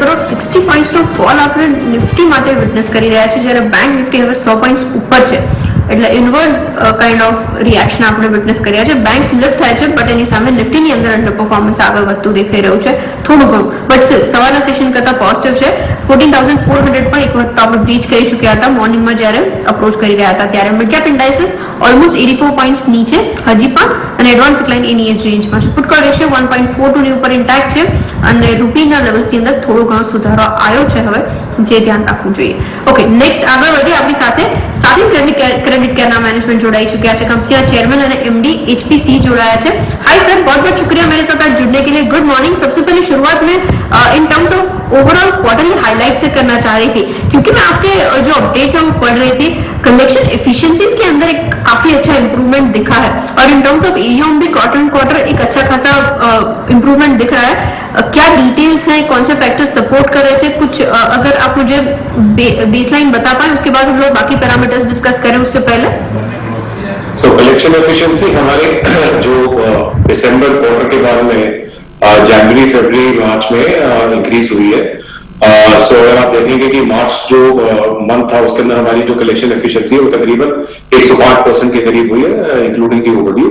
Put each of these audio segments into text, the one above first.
કરો 60 પોઈન્ટ્સનો ફોલ આપણે નિફ્ટી માટે વિટનેસ કરી રહ્યા છે, જ્યારે બેંક નિફ્ટી હવે 100 પોઈન્ટ્સ ઉપર છે, એટલે ઇન્વર્સ કાઇન્ડ ઓફ રિએક્શન આપણે વિટનેસ કર્યા છે. બેંક્સ લિફ્ટ થાય છે, બટ એની સામે નિફ્ટીની અંદર અંડર પરફોર્મન્સ આગળ વધતું દેખાઈ રહ્યું છે થોડું ઘણું, બટ સ્ટીલ સવારના સેશન કરતા પોઝિટિવ છે. 14,400 પણ એક વખત આપણે બ્રીચ કરી ચૂક્યા હતા મોર્નિંગમાં જ્યારે અપ્રોચ કરી રહ્યા હતા ત્યારે. Mid cap indices almost 84 points નીચે હજી પણ, અને એડવાન્સ ડિક્લાઇન એની એજ રેન્જમાં છે. પુટ કોલ રેશિયો 1.42 ની ઉપર ઇન્ટેક્ટ છે, અને રૂપીના લેવલ્સની અંદર થોડો ઘણો સુધારો આવ્યો છે હવે, જે ધ્યાન રાખવું જોઈએ. ઓકે, નેક્સ્ટ આગળ વધીએ. આપણી સાથે સાબિન क्रेडिट केयर मैनेजमेंट जोड़ाई चुके हैं, कंपनी चेयरमैन और एमडी एचपीसी जोड़ाया है. हाय सर, बहुत बहुत शुक्रिया मेरे साथ आज जुड़ने के लिए. Good morning. सबसे पहले शुरुआत में इन terms of overall quarterly highlight से करना चाह रही थी, क्योंकि मैं आपके जो अपडेट्स हैं वो पढ़ रही थी. कलेक्शन एफिशिएंसीज के अंदर एक काफी अच्छा इंप्रूवमेंट दिखा है, और इन टर्म्स ऑफ एयूएम भी क्वार्टर ऑन क्वार्टर एक अच्छा खासा इंप्रूवमेंट दिख रहा है. क्या डिटेल्स हैं, कौन से फैक्टर्स सपोर्ट कर रहे थे, कुछ अगर आप मुझे बेसलाइन बता पाए, उसके बाद हम लोग बाकी पैरामीटर्स डिस्कस करें उससे पहले. सो कलेक्शन एफिशिएंसी हमारे जो दिसंबर क्वार्टर के बाद में जनवरी, फरवरी, मार्च में इंक्रीज हुई है. सो अगर आप देखेंगे कि मार्च जो मंथ था उसके अंदर हमारी जो कलेक्शन एफिशिएंसी है वो तकरीबन 105% के करीब हुई है, इंक्लूडिंग दी ओवरड्यू.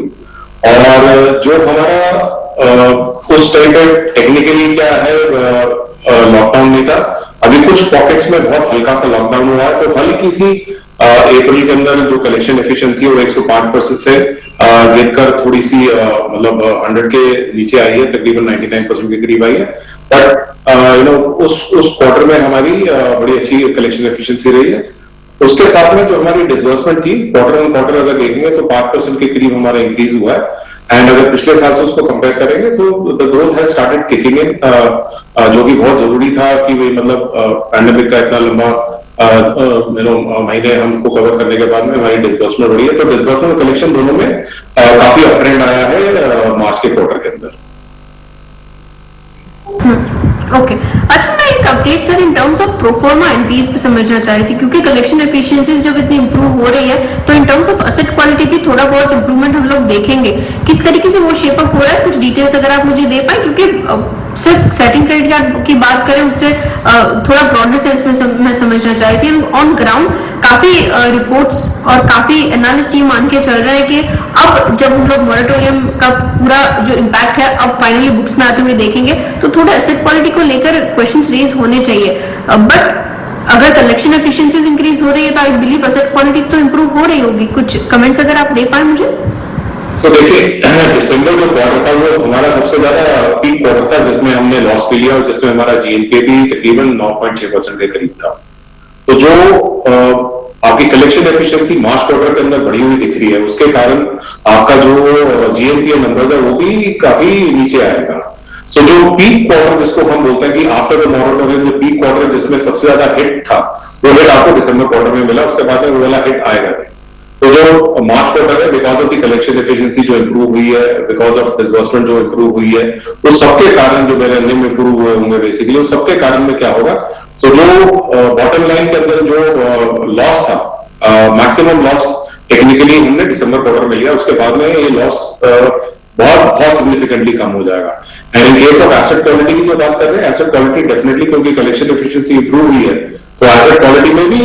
और जो हमारा उस टाइम पे टेक्निकली क्या है, लॉकडाउन नहीं था. अभी कुछ पॉकेट्स में बहुत हल्का सा लॉकडाउन हुआ है, तो हल्की सी अप्रैल के अंदर जो कलेक्शन एफिशिएंसी वो 105% से गिरकर थोड़ी सी मतलब 100 के नीचे आई है, तकरीबन 99% के करीब आई है. बट उस क्वार्टर में हमारी बड़ी अच्छी कलेक्शन एफिशिएंसी रही है. उसके साथ में जो हमारी डिसबर्समेंट थी क्वार्टर ऑन क्वार्टर अगर देखेंगे तो 5% के करीब हमारा इंक्रीज हुआ है. एंड अगर पिछले साल से उसको कंपेयर करेंगे तो the growth has started kicking in, जो कि बहुत जरूरी था कि भाई मतलब पैंडेमिक का इतना लंबा महीने हमको कवर करने के बाद में हमारी डिसबर्समेंट बढ़ी है. तो डिसबर्समेंट और कलेक्शन दोनों में काफी अप ट्रेंड आया है मार्च के क्वार्टर के अंदर. ओके, अच्छा मैं एक update sir in terms of proforma NPS पे समझना चाह रही थी, क्योंकि कलेक्शन एफिशिएंसीज जब इतनी इंप्रूव हो रही है तो इन टर्म्स ऑफ एसेट क्वालिटी भी थोड़ा बहुत इंप्रूवमेंट हम लोग देखेंगे. किस तरीके से वो शेप अप हो रहा है, कुछ डिटेल्स अगर आप मुझे दे पाए, क्योंकि सिर्फ सेटिंग क्रेडिट कार्ड की बात करें उससे थोड़ा ब्रॉडर सेंस में मैं समझना चाह रही थी. ऑन ग्राउंड काफी रिपोर्ट्स और काफी एनालिस्ट ये मान के चल रहे हैं कि अब जब हम लोग मॉरेटोरियम का पूरा जो इम्पैक्ट है अब फाइनली बुक्स में आते हुए देखेंगे तो थोड़ा एसेट क्वालिटी को लेकर क्वेश्चंस रेज होने चाहिए. बट अगर कलेक्शन एफिशिएंसीज इंक्रीज हो रही है तो आई बिलीव एसेट क्वालिटी तो इंप्रूव हो रही होगी. कुछ कमेंट्स अगर आप दे पाए मुझे. तो देखिए, दिसंबर जो क्वार्टर था वो हमारा सबसे ज्यादा पीक क्वार्टर था, जिसमें हमने लॉस भी लिया और जिसमें हमारा जीएनपी भी तकरीबन 9.6% के करीब था. तो जो आपकी कलेक्शन एफिशिएंसी मार्च क्वार्टर के अंदर बढ़ी हुई दिख रही है, उसके कारण आपका जो जीएनपी नंबर है वो भी काफी नीचे आएगा. सो जो पीक क्वार्टर जिसको हम बोलते हैं कि आफ्टर द मॉरेटोरियम जो पीक क्वार्टर जिसमें सबसे ज्यादा हिट था वो हिट आपको दिसंबर क्वार्टर में मिला, उसके बाद में वो वाला हिट आएगा. तो जो मार्च क्वार्टर है because of the collection efficiency जो इंप्रूव हुई है, बिकॉज ऑफ डिसबर्समेंट जो इंप्रूव हुई है, तो सबके कारण जो मेरे निम इंप्रूव हुए होंगे बेसिकली, उस सबके कारण में क्या होगा. तो जो बॉटम लाइन के अंदर जो लॉस था, मैक्सिमम लॉस टेक्निकली हमने दिसंबर क्वार्टर में लिया, उसके बाद में ये लॉस बहुत सिग्निफिकेंटली कम हो जाएगा. And in case of asset quality की जो बात कर रहे हैं, एसेट क्वालिटी डेफिनेटली क्योंकि कलेक्शन एफिशिएंसी इंप्रूव हुई है तो एसेट क्वालिटी में भी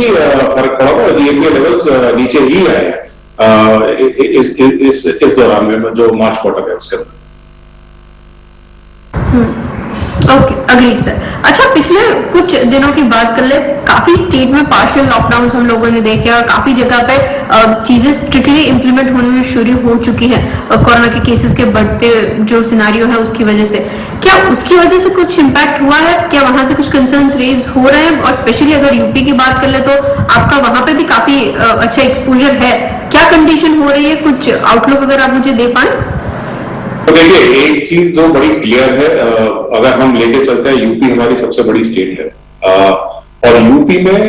फर्क पड़ा और जीएनपी लेवल्स नीचे ही आए हैं इस दौरान में जो मार्च क्वार्टर है उसके अंदर. Okay, agreed sir. अच्छा, पिछले कुछ दिनों की बात कर ले, काफी स्टेट में पार्शियल लॉकडाउन हम लोगों ने देखे और काफी जगह पे चीजें स्ट्रिक्टली इंप्लीमेंट होने में शुरू हो चुकी है कोरोना के केसेस के बढ़ते जो सिनारियो है उसकी वजह से. क्या उसकी वजह से कुछ इम्पैक्ट हुआ है, क्या वहां से कुछ कंसर्न्स रेज हो रहे हैं, और स्पेशली अगर यूपी की बात कर ले तो आपका वहां पे भी काफी अच्छा एक्सपोजर है, क्या कंडीशन हो रही है, कुछ आउटलुक अगर आप मुझे दे पाए. तो देखिए, एक चीज जो बड़ी क्लियर है, अगर हम लेके चलते हैं, यूपी हमारी सबसे बड़ी स्टेट है और यूपी में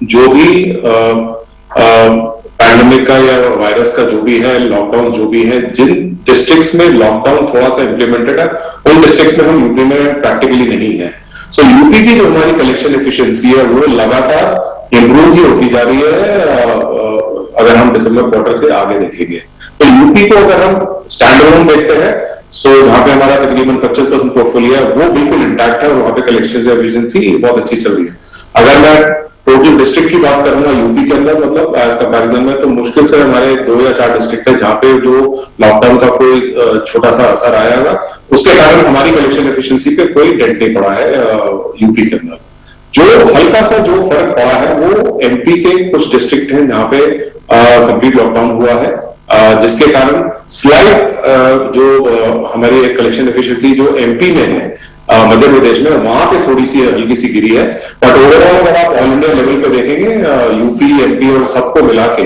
जो भी पैंडेमिक का या वायरस का जो भी है, लॉकडाउन जो भी है, जिन डिस्ट्रिक्ट्स में लॉकडाउन थोड़ा सा इम्प्लीमेंटेड है उन डिस्ट्रिक्ट्स में हम यूपी में प्रैक्टिकली नहीं है. सो यूपी की जो हमारी कलेक्शन एफिशिएंसी है वो लगातार इंप्रूव ही होती जा रही है अगर हम दिसंबर क्वार्टर से आगे देखेंगे. तो यूपी को अगर हम स्टैंड अलोन देखते हैं सो जहां पे हमारा तकरीबन 25% पोर्टफोलियो है वो बिल्कुल इंटैक्ट है और वहां पे कलेक्शन एफिशिएंसी बहुत अच्छी चल रही है। अगर मैं टोटल डिस्ट्रिक्ट की बात करूंगा यूपी के अंदर, मतलब एज कंपैरिजन में, तो मुश्किल से हमारे 2 या 4 डिस्ट्रिक्ट है जहां पे जो लॉकडाउन का कोई छोटा सा असर आया होगा, उसके कारण हमारी कलेक्शन एफिशिएंसी पे कोई डेंट नहीं पड़ा है यूपी के अंदर। जो हल्का सा जो फर्क पड़ा है वो एमपी के कुछ डिस्ट्रिक्ट हैं जहां पे कंप्लीट लॉकडाउन हुआ है, जिसके कारण स्लाइड जो हमारी कलेक्शन एफिशिएंसी जो एमपी में है, मध्य प्रदेश में, वहां पे थोड़ी सी हल्की सी गिरी है। बट ओवरऑल अगर आप ऑल इंडिया लेवल पे देखेंगे यूपी एमपी और सबको मिला के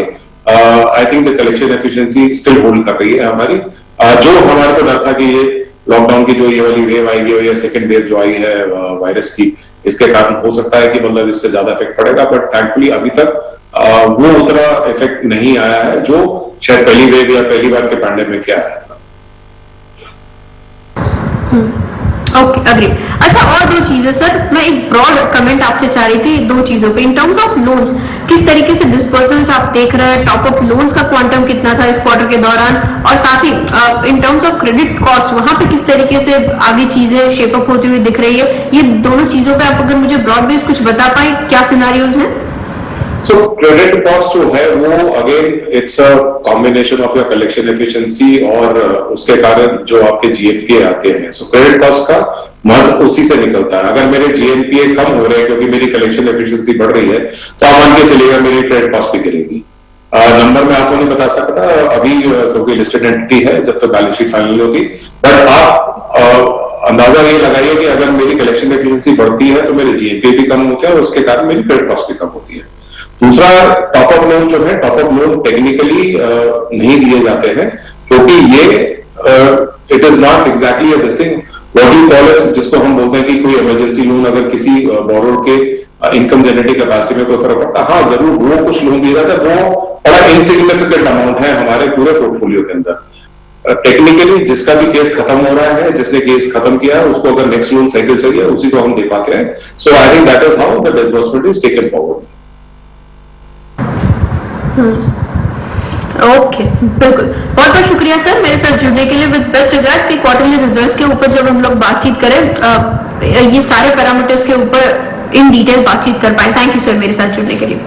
I think the collection efficiency still hold कर रही है हमारी। जो हमारे को डर था कि ये लॉकडाउन की जो ये वाली वेव आएगी और ये सेकेंड वेव जो आई है वायरस की, इसके कारण हो सकता है कि मतलब इससे ज्यादा इफेक्ट पड़ेगा, बट थैंकफुली अभी तक वो उतना इफेक्ट नहीं आया है जो शायद पहली वेव या पहली बार के पैंडेमिक के आया था। Okay, agree. अच्छा, और 2 चीजें सर, मैं एक ब्रॉड कमेंट आपसे चाह रही थी 2 चीजों पे। इन टर्म्स ऑफ लोन्स, किस तरीके से डिस्पर्सल्स आप देख रहे हैं, टॉप अप लोन्स का क्वांटम कितना था इस क्वार्टर के दौरान, और साथ ही in terms of credit cost वहां पे किस तरीके से आगे चीजें शेप अप होती हुई दिख रही है? ये दोनों चीजों पे आप अगर मुझे ब्रॉड बेस कुछ बता पाए, क्या सिनेरियोज हैं? सो क्रेडिट कॉस्ट जो है वो again it's a combination of your collection efficiency और उसके कारण जो आपके जीएनपीए आते हैं। सो क्रेडिट कॉस्ट का महत्व उसी से निकलता है। अगर मेरे जीएनपीए कम हो रहे हैं क्योंकि मेरी कलेक्शन एफिशिएंसी बढ़ रही है, तो आप मान के चलिएगा मेरी क्रेडिट कॉस्ट भी गिरेगी। नंबर मैं आपको नहीं बता सकता अभी क्योंकि लिस्टेड एंटिटी है, जब तक बैलेंस शीट फाइनल होती, बट आप अंदाजा ये लगाइए कि अगर मेरी कलेक्शन एफिशिएंसी बढ़ती है तो मेरे जीएनपीए भी कम होते हैं और उसके कारण मेरी क्रेडिट कॉस्ट भी कम होती है। दूसरा, टॉप अप लोन जो है, टॉप अप लोन टेक्निकली नहीं दिए जाते हैं क्योंकि ये it is not exactly this thing what you call it, जिसको हम बोलते हैं कि कोई इमरजेंसी लोन अगर किसी बोरोर के इनकम जनरेटिंग कैपेसिटी में कोई फर्क पड़ता है, हाँ जरूर वो कुछ लोन दिया जाता है, वो बड़ा इनसिग्निफिकेंट अमाउंट है हमारे पूरे पोर्टफोलियो के अंदर। टेक्निकली जिसका भी केस खत्म हो रहा है, जिसने केस खत्म किया है, उसको अगर नेक्स्ट लोन साइकिल चाहिए उसी को हम दे पाते हैं। So I think that is how the disbursement is taken forward. Okay, बिल्कुल। बहुत बहुत शुक्रिया सर मेरे साथ जुड़ने के लिए। विद बेस्ट रिगार्ड्स कि क्वार्टरली रिजल्ट्स के ऊपर जब हम लोग बातचीत करें, ये सारे पैरामीटर्स के ऊपर इन डिटेल बातचीत कर पाए। थैंक यू सर मेरे साथ जुड़ने के लिए।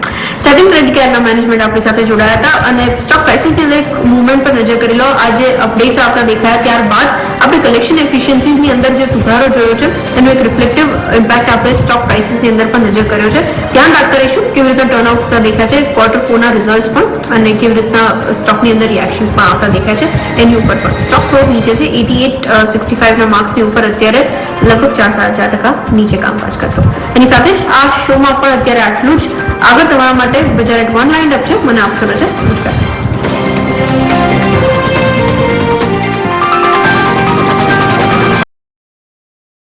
7 ક્રેડિટ કેરના મેનેજમેન્ટ આપણી સાથે જોડાયા હતા અને સ્ટોક પ્રાઇસીસની એક મૂવમેન્ટ પર નજર કરી લો। આજે અપડેટ્સ આવતા દેખાયા, ત્યારબાદ આપણે કલેક્શન એફિશિયન્સીઝની અંદર જે સુધારો જોયો છે એનો એક રિફ્લેક્ટિવ ઇમ્પેક્ટ આપણે સ્ટોક પ્રાઇસીસની અંદર પણ નજર કર્યો છે। ધ્યાન રાખતા રહીશું કેવી રીતના ટર્નઆઉટ થતા દેખાય છે ક્વાર્ટર 4ના રિઝલ્ટ્સ પણ, અને કેવી રીતના સ્ટોકની અંદર રિએક્શન્સ પણ આવતા દેખાય છે એની ઉપર પણ। સ્ટોક થોડોક નીચે છે, 88.65ના માર્ક્સની ઉપર અત્યારે લગભગ 4.4% નીચે કામકાજ કરતો। એની સાથે જ આ શોમાં પણ અત્યારે આટલું જ। આગળ તમારા માટે બજાર એટ 1 લાઇન અપ છે। મને આપશો રજા, નમસ્કાર।